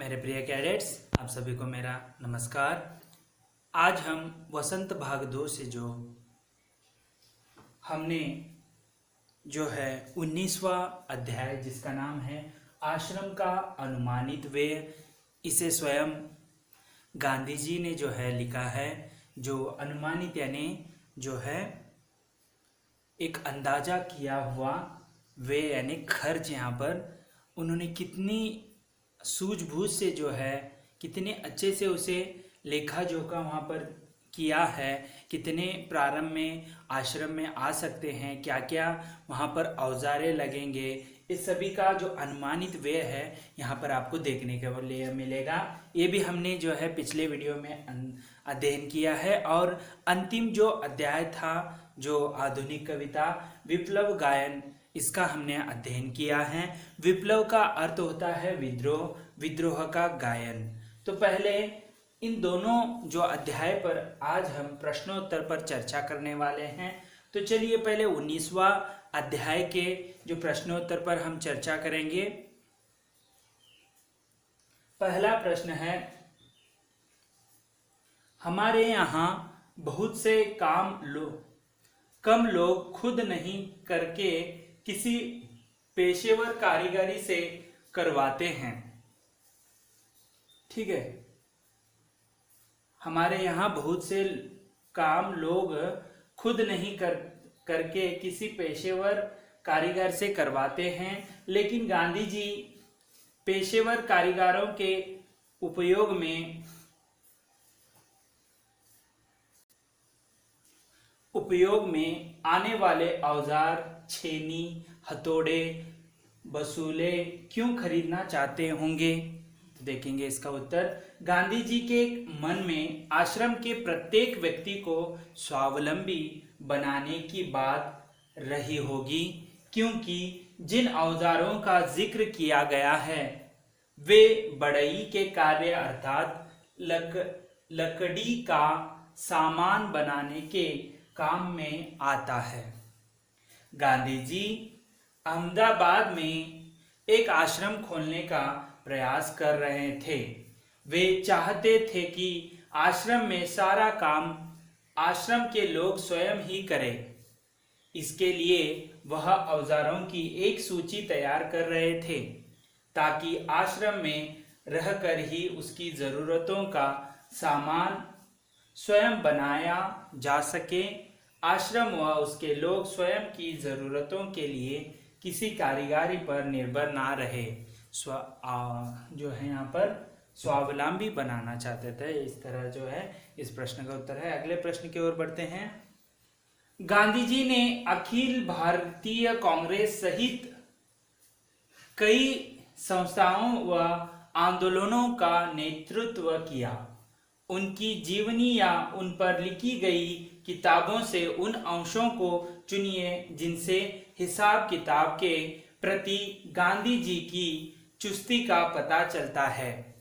मेरे प्रिय कैडेट्स, आप सभी को मेरा नमस्कार। आज हम वसंत भाग 2 से हमने जो है 19वां अध्याय जिसका नाम है आश्रम का अनुमानित व्यय, इसे स्वयं गांधी जी ने जो है लिखा है। जो अनुमानित यानी जो है एक अंदाजा किया हुआ व्यय यानी खर्च, यहाँ पर उन्होंने कितनी सूझबूझ से जो है कितने अच्छे से उसे लेखा जोखा वहाँ पर किया है, कितने प्रारंभ में आश्रम में आ सकते हैं, क्या क्या वहाँ पर औजारे लगेंगे, इस सभी का जो अनुमानित व्यय है यहाँ पर आपको देखने को मिलेगा। ये भी हमने जो है पिछले वीडियो में अध्ययन किया है। और अंतिम जो अध्याय था जो आधुनिक कविता विप्लव गायन, इसका हमने अध्ययन किया है। विप्लव का अर्थ होता है विद्रोह, विद्रोह का गायन। तो पहले इन दोनों जो अध्याय पर आज हम प्रश्नोत्तर पर चर्चा करने वाले हैं। तो चलिए पहले 19वां अध्याय के जो प्रश्नोत्तर पर हम चर्चा करेंगे। पहला प्रश्न है, हमारे यहाँ बहुत से कम लोग खुद नहीं करके किसी पेशेवर कारीगरी से करवाते हैं। ठीक है, हमारे यहाँ बहुत से काम लोग खुद नहीं करके किसी पेशेवर कारीगर से करवाते हैं, लेकिन गांधी जी पेशेवर कारीगरों के उपयोग में आने वाले औजार, छेनी, हथौड़े, बसूले क्यों खरीदना चाहते होंगे? तो देखेंगे इसका उत्तर। गांधी जी के मन में आश्रम के प्रत्येक व्यक्ति को स्वावलंबी बनाने की बात रही होगी, क्योंकि जिन औजारों का जिक्र किया गया है वे बढ़ई के कार्य अर्थात लकड़ी का सामान बनाने के काम में आता है। गांधी जी अहमदाबाद में एक आश्रम खोलने का प्रयास कर रहे थे। वे चाहते थे कि आश्रम में सारा काम आश्रम के लोग स्वयं ही करें। इसके लिए वह औजारों की एक सूची तैयार कर रहे थे ताकि आश्रम में रहकर ही उसकी ज़रूरतों का सामान स्वयं बनाया जा सके। आश्रम व उसके लोग स्वयं की ज़रूरतों के लिए किसी कारीगरी पर निर्भर ना रहे, जो है यहाँ पर स्वावलंबी बनाना चाहते थे। इस तरह जो है इस प्रश्न का उत्तर है। अगले प्रश्न की ओर बढ़ते हैं। गांधी जी ने अखिल भारतीय कांग्रेस सहित कई संस्थाओं व आंदोलनों का नेतृत्व किया। उनकी जीवनी या उन पर लिखी गई किताबों से उन अंशों को चुनिए जिनसे हिसाब किताब के प्रति गांधी जी की चुस्ती का पता चलता है।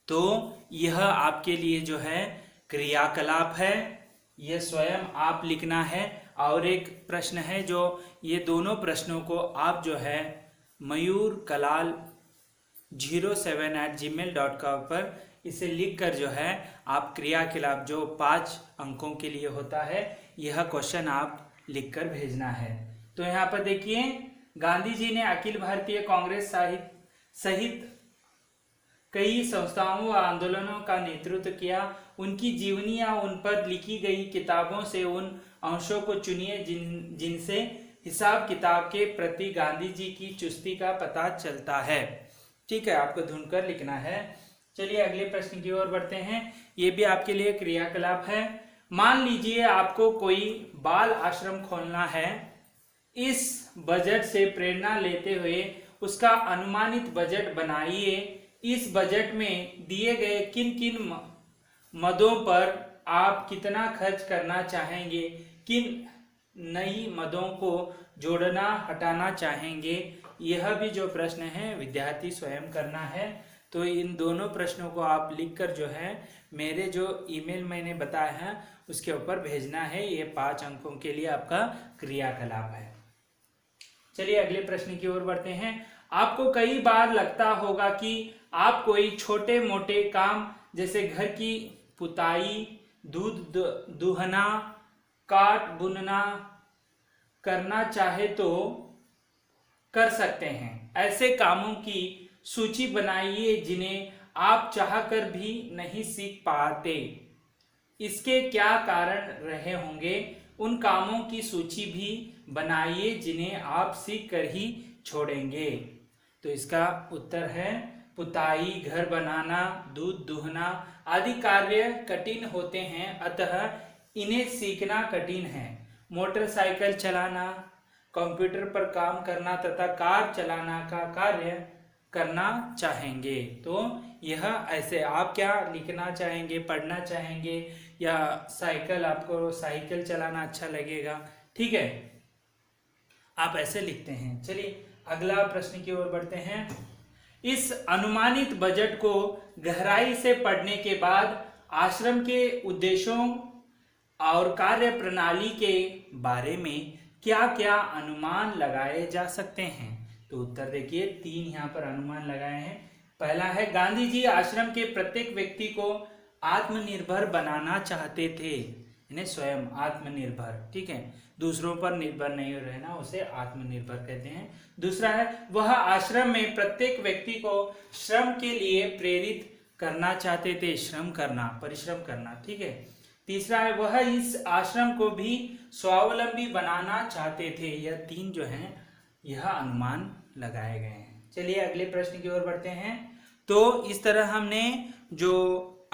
तो यह आपके लिए जो है क्रियाकलाप है, यह स्वयं आप लिखना है। और एक प्रश्न है जो ये दोनों प्रश्नों को आप जो है mayurkalal07@gmail.com पर इसे लिखकर जो है आप क्रियाकलाप जो 5 अंकों के लिए होता है, यह क्वेश्चन आप लिखकर भेजना है। तो यहाँ पर देखिए, गांधी जी ने अखिल भारतीय कांग्रेस सहित कई संस्थाओं व आंदोलनों का नेतृत्व किया। उनकी जीवनी या उन पर लिखी गई किताबों से उन अंशों को चुनिए जिनसे हिसाब किताब के प्रति गांधी जी की चुस्ती का पता चलता है। ठीक है, आपको ढूंढकर लिखना है। चलिए अगले प्रश्न की ओर बढ़ते हैं। ये भी आपके लिए क्रियाकलाप है। मान लीजिए आपको कोई बाल आश्रम खोलना है। इस बजट से प्रेरणा लेते हुए उसका अनुमानित बजट बनाइए। इस बजट में दिए गए किन किन मदों पर आप कितना खर्च करना चाहेंगे, किन नई मदों को जोड़ना हटाना चाहेंगे, यह भी जो प्रश्न है विद्यार्थी स्वयं करना है। तो इन दोनों प्रश्नों को आप लिखकर जो है मेरे जो ईमेल मैंने बताया है उसके ऊपर भेजना है। ये 5 अंकों के लिए आपका क्रियाकलाप है। चलिए अगले प्रश्न की ओर बढ़ते हैं। आपको कई बार लगता होगा कि आप कोई छोटे मोटे काम जैसे घर की पुताई, दूध दुहना, काट बुनना करना चाहे तो कर सकते हैं। ऐसे कामों की सूची बनाइए जिन्हें आप चाहकर भी नहीं सीख पाते। इसके क्या कारण रहे होंगे? उन कामों की सूची भी बनाइए जिन्हें आप सीख कर ही छोड़ेंगे। तो इसका उत्तर है पुताई, घर बनाना, दूध दुहना आदि कार्य कठिन होते हैं, अतः इन्हें सीखना कठिन है। मोटरसाइकिल चलाना, कंप्यूटर पर काम करना तथा कार चलाना का कार्य करना चाहेंगे। तो यह ऐसे आप क्या लिखना चाहेंगे, पढ़ना चाहेंगे, या साइकिल, आपको साइकिल चलाना अच्छा लगेगा, ठीक है, आप ऐसे लिखते हैं। चलिए अगला प्रश्न की ओर बढ़ते हैं। इस अनुमानित बजट को गहराई से पढ़ने के बाद आश्रम के उद्देश्यों और कार्य प्रणाली के बारे में क्या क्या अनुमान लगाए जा सकते हैं? तो उत्तर देखिए, 3 यहाँ पर अनुमान लगाए हैं। पहला है, गांधी जी आश्रम के प्रत्येक व्यक्ति को आत्मनिर्भर बनाना चाहते थे, इन्हें स्वयं आत्मनिर्भर, ठीक है, दूसरों पर निर्भर नहीं रहना, उसे आत्मनिर्भर कहते हैं। दूसरा है, वह आश्रम में प्रत्येक व्यक्ति को श्रम के लिए प्रेरित करना चाहते थे, श्रम करना, परिश्रम करना, ठीक है। तीसरा है, वह इस आश्रम को भी स्वावलंबी बनाना चाहते थे। यह 3 जो हैं यह अनुमान लगाए गए हैं। चलिए अगले प्रश्न की ओर बढ़ते हैं। तो इस तरह हमने जो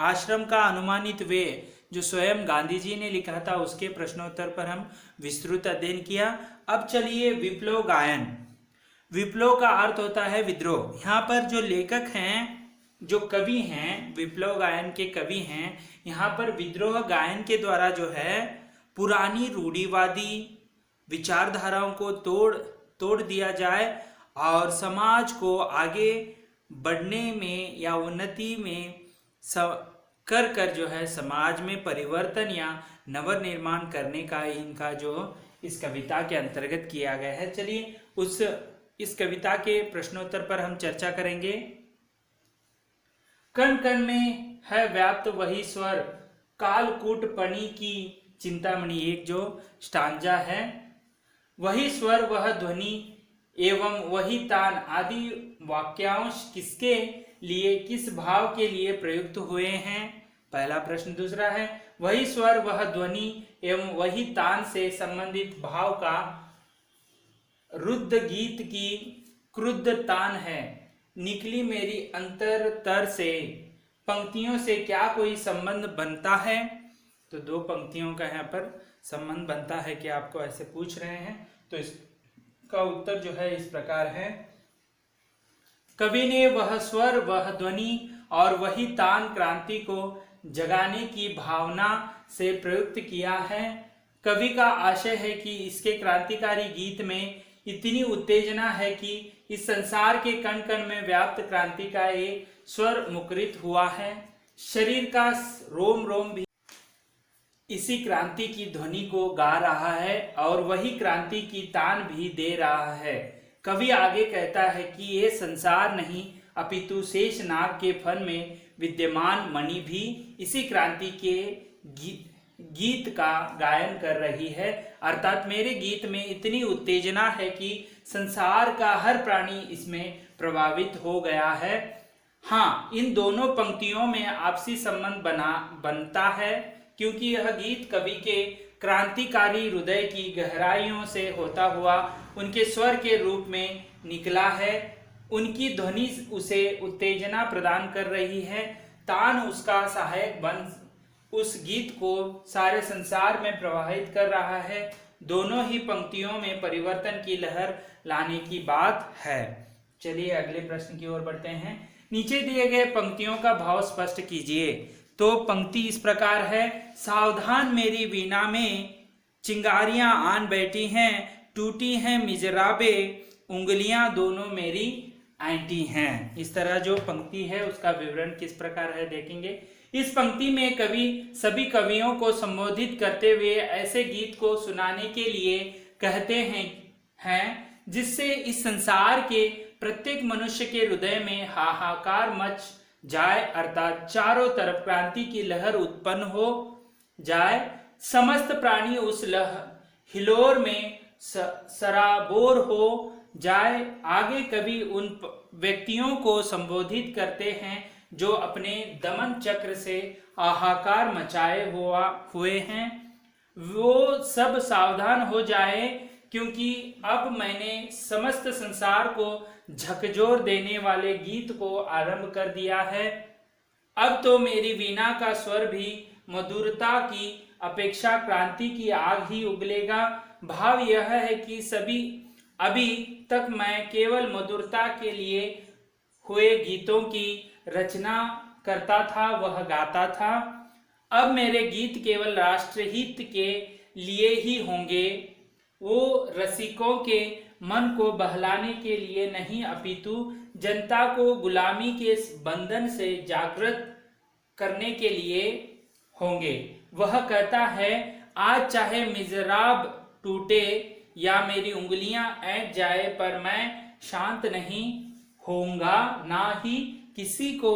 आश्रम का अनुमानित व्यय जो स्वयं गांधी जी ने लिखा था उसके प्रश्नोत्तर पर हम विस्तृत अध्ययन किया। अब चलिए विप्लव गायन। विप्लव का अर्थ होता है विद्रोह। यहाँ पर जो लेखक हैं, जो कवि हैं, विप्लव गायन के कवि हैं, यहाँ पर विद्रोह गायन के द्वारा जो है पुरानी रूढ़िवादी विचारधाराओं को तोड़ दिया जाए और समाज को आगे बढ़ने में या उन्नति में कर जो है समाज में परिवर्तन या नवनिर्माण करने का इनका जो इस कविता के अंतर्गत किया गया है। चलिए इस कविता के प्रश्नोत्तर पर हम चर्चा करेंगे। कण कण में है व्याप्त वही स्वर, कालकूट पणी की चिंतामणि, एक जो स्टांजा है, वही स्वर वह ध्वनि एवं वही तान आदि वाक्यांश किसके लिए, किस भाव के लिए प्रयुक्त हुए हैं? पहला प्रश्न। दूसरा है, वही स्वर वह ध्वनि एवं वही तान से संबंधित भाव का रुद्ध गीत की क्रुद्ध तान है, निकली मेरी अंतर तर से, पंक्तियों से क्या कोई संबंध बनता है? तो 2 पंक्तियों का यहाँ पर संबंध बनता है कि आपको ऐसे पूछ रहे हैं। तो इसका उत्तर जो है इस प्रकार है, कवि ने वह स्वर वह ध्वनि और वही तान क्रांति को जगाने की भावना से प्रयुक्त किया है। कवि का आशय है कि इसके क्रांतिकारी गीत में इतनी उत्तेजना है कि इस संसार के कण कण में व्याप्त क्रांति का एक स्वर मुखरित हुआ है। शरीर का रोम रोम भी इसी क्रांति की ध्वनि को गा रहा है और वही क्रांति की तान भी दे रहा है। कवि आगे कहता है कि ये संसार नहीं अपितु शेष नाग के फन में विद्यमान मणि भी इसी क्रांति के गीत का गायन कर रही है, अर्थात मेरे गीत में इतनी उत्तेजना है कि संसार का हर प्राणी इसमें प्रभावित हो गया है। हाँ, इन दोनों पंक्तियों में आपसी संबंध बनता है क्योंकि यह गीत कवि के क्रांतिकारी हृदय की गहराइयों से होता हुआ उनके स्वर के रूप में निकला है। उनकी ध्वनि उसे उत्तेजना प्रदान कर रही है, तान उसका सहायक बन उस गीत को सारे संसार में प्रवाहित कर रहा है। दोनों ही पंक्तियों में परिवर्तन की लहर लाने की बात है। चलिए अगले प्रश्न की ओर बढ़ते हैं। नीचे दिए गए पंक्तियों का भाव स्पष्ट कीजिए। तो पंक्ति इस प्रकार है, सावधान मेरी वीणा में चिंगारियां आन बैठी हैं, टूटी हैं मिजराबे उंगलियां दोनों मेरी आंटी हैं। इस तरह जो पंक्ति है उसका विवरण किस प्रकार है देखेंगे। इस पंक्ति में कवि सभी कवियों को संबोधित करते हुए ऐसे गीत को सुनाने के लिए कहते हैं जिससे इस संसार के प्रत्येक मनुष्य के हृदय में हाहाकार मच जाए, अर्थात चारों तरफ क्रांति की लहर उत्पन्न हो जाए, समस्त प्राणी उस हिलोर में सराबोर हो जाए। आगे कवि उन व्यक्तियों को संबोधित करते हैं जो अपने दमन चक्र से हाहाकार मचाए हुए हैं। वो सब सावधान हो जाए, क्योंकि अब मैंने समस्त संसार को झकझोर देने वाले गीत को आरंभ कर दिया है। अब तो मेरी वीणा का स्वर भी मधुरता की अपेक्षा क्रांति की आग ही उगलेगा। भाव यह है कि अभी तक मैं केवल मधुरता के लिए हुए गीतों की रचना करता था, वह गाता था। अब मेरे गीत केवल राष्ट्रहित के लिए ही होंगे, वो रसिकों के मन को बहलाने के लिए नहीं, अपितु जनता को गुलामी के बंधन से जागृत करने के लिए होंगे। वह कहता है, आज चाहे मिजराब टूटे या मेरी उंगलियां ऐंठ जाए, पर मैं शांत नहीं होऊंगा, ना ही किसी को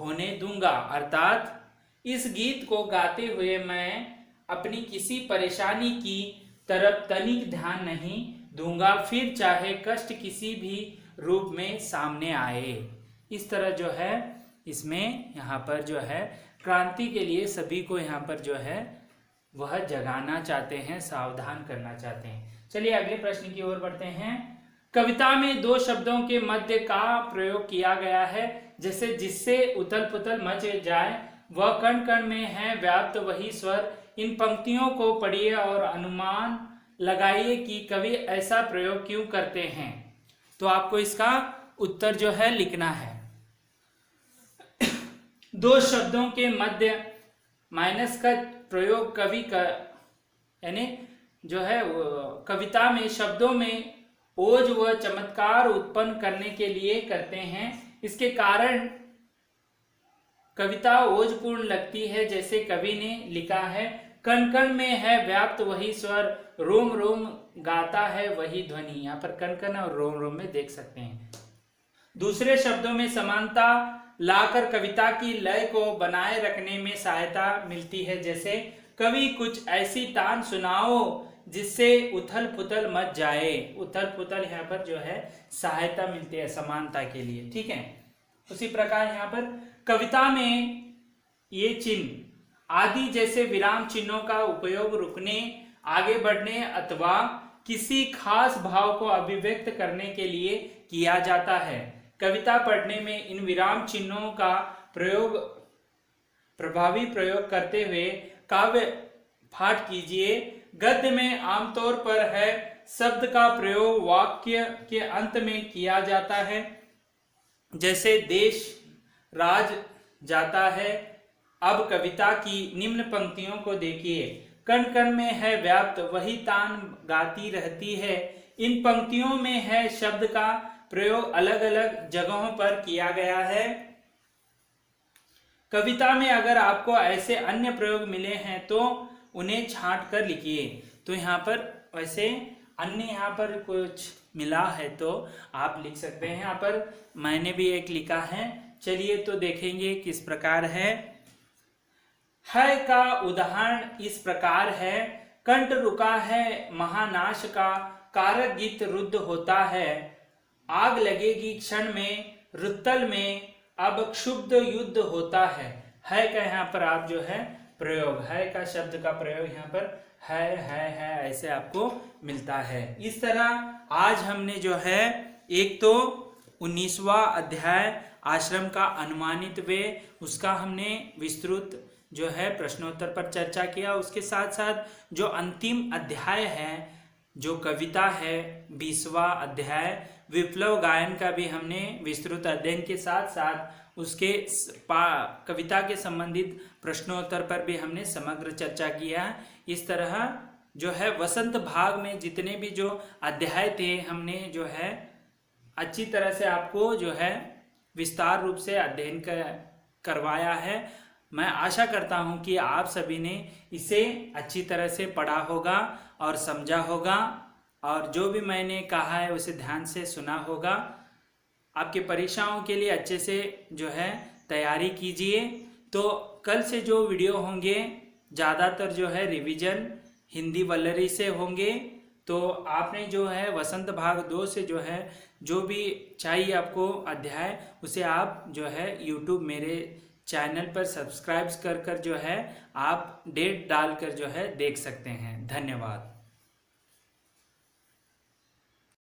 होने दूंगा। अर्थात इस गीत को गाते हुए मैं अपनी किसी परेशानी की तरफ तनिक ध्यान नहीं दूंगा, फिर चाहे कष्ट किसी भी रूप में सामने आए। इस तरह जो है इसमें यहाँ पर जो है क्रांति के लिए सभी को यहाँ पर जो है वह जगाना चाहते हैं, सावधान करना चाहते हैं। चलिए अगले प्रश्न की ओर बढ़ते हैं। कविता में दो शब्दों के मध्य का प्रयोग किया गया है, जैसे जिससे उथल पुथल मच जाए, वह कण कण में है व्याप्त वही स्वर। इन पंक्तियों को पढ़िए और अनुमान लगाइए कि कवि ऐसा प्रयोग क्यों करते हैं। तो आपको इसका उत्तर जो है लिखना है। दो शब्दों के मध्य माइनस का प्रयोग कवि का यानी जो है कविता में शब्दों में ओज व चमत्कार उत्पन्न करने के लिए करते हैं। इसके कारण कविता ओजपूर्ण लगती है। जैसे कवि ने लिखा है, कण कण में है व्याप्त वही स्वर, रोम रोम गाता है वही ध्वनि। यहाँ पर कण कण और रोम रोम में देख सकते हैं। दूसरे शब्दों में समानता लाकर कविता की लय को बनाए रखने में सहायता मिलती है। जैसे कवि कुछ ऐसी तान सुनाओ जिससे उथल पुथल मच जाए। उथल पुथल यहाँ पर जो है सहायता मिलती है समानता के लिए, ठीक है। उसी प्रकार यहाँ पर कविता में ये चिन्ह आदि जैसे विराम चिन्हों का उपयोग रुकने, आगे बढ़ने अथवा किसी खास भाव को अभिव्यक्त करने के लिए किया जाता है। कविता पढ़ने में इन विराम चिन्हों का प्रभावी प्रयोग करते हुए काव्य पाठ कीजिए। गद्य में आमतौर पर है शब्द का प्रयोग वाक्य के अंत में किया जाता है। जैसे देश राज जाता है। अब कविता की निम्न पंक्तियों को देखिए। कण कण में है व्याप्त वही तान गाती रहती है। इन पंक्तियों में है शब्द का प्रयोग अलग अलग जगहों पर किया गया है। कविता में अगर आपको ऐसे अन्य प्रयोग मिले हैं तो उन्हें छांट कर लिखिए। तो यहाँ पर वैसे अन्य यहाँ पर कुछ मिला है तो आप लिख सकते हैं। यहाँ पर मैंने भी एक लिखा है, चलिए तो देखेंगे किस प्रकार है का उदाहरण इस प्रकार है। कंठ रुका है महानाश का, कारक गीत रुद्ध होता है। आग लगेगी क्षण में रुत्तल में, अब क्षुब्ध युद्ध होता है का यहाँ पर आप जो है प्रयोग, है का शब्द का प्रयोग यहाँ पर है ऐसे आपको मिलता है। इस तरह आज हमने जो है एक तो 19वां अध्याय आश्रम का अनुमानित वे, उसका हमने विस्तृत जो है प्रश्नोत्तर पर चर्चा किया। उसके साथ साथ जो अंतिम अध्याय है जो कविता है 20वां अध्याय विप्लव गायन का भी हमने विस्तृत अध्ययन के साथ साथ उसके कविता के संबंधित प्रश्नोत्तर पर भी हमने समग्र चर्चा किया। इस तरह जो है वसंत भाग में जितने भी जो अध्याय थे हमने जो है अच्छी तरह से आपको जो है विस्तार रूप से अध्ययन करवाया है। मैं आशा करता हूं कि आप सभी ने इसे अच्छी तरह से पढ़ा होगा और समझा होगा और जो भी मैंने कहा है उसे ध्यान से सुना होगा। आपके परीक्षाओं के लिए अच्छे से जो है तैयारी कीजिए। तो कल से जो वीडियो होंगे ज़्यादातर जो है रिवीजन हिंदी वल्लरी से होंगे। तो आपने जो है वसंत भाग 2 से जो है जो भी चाहिए आपको अध्याय, उसे आप जो है यूट्यूब मेरे चैनल पर सब्सक्राइब कर जो है आप डेट डालकर जो है देख सकते हैं। धन्यवाद।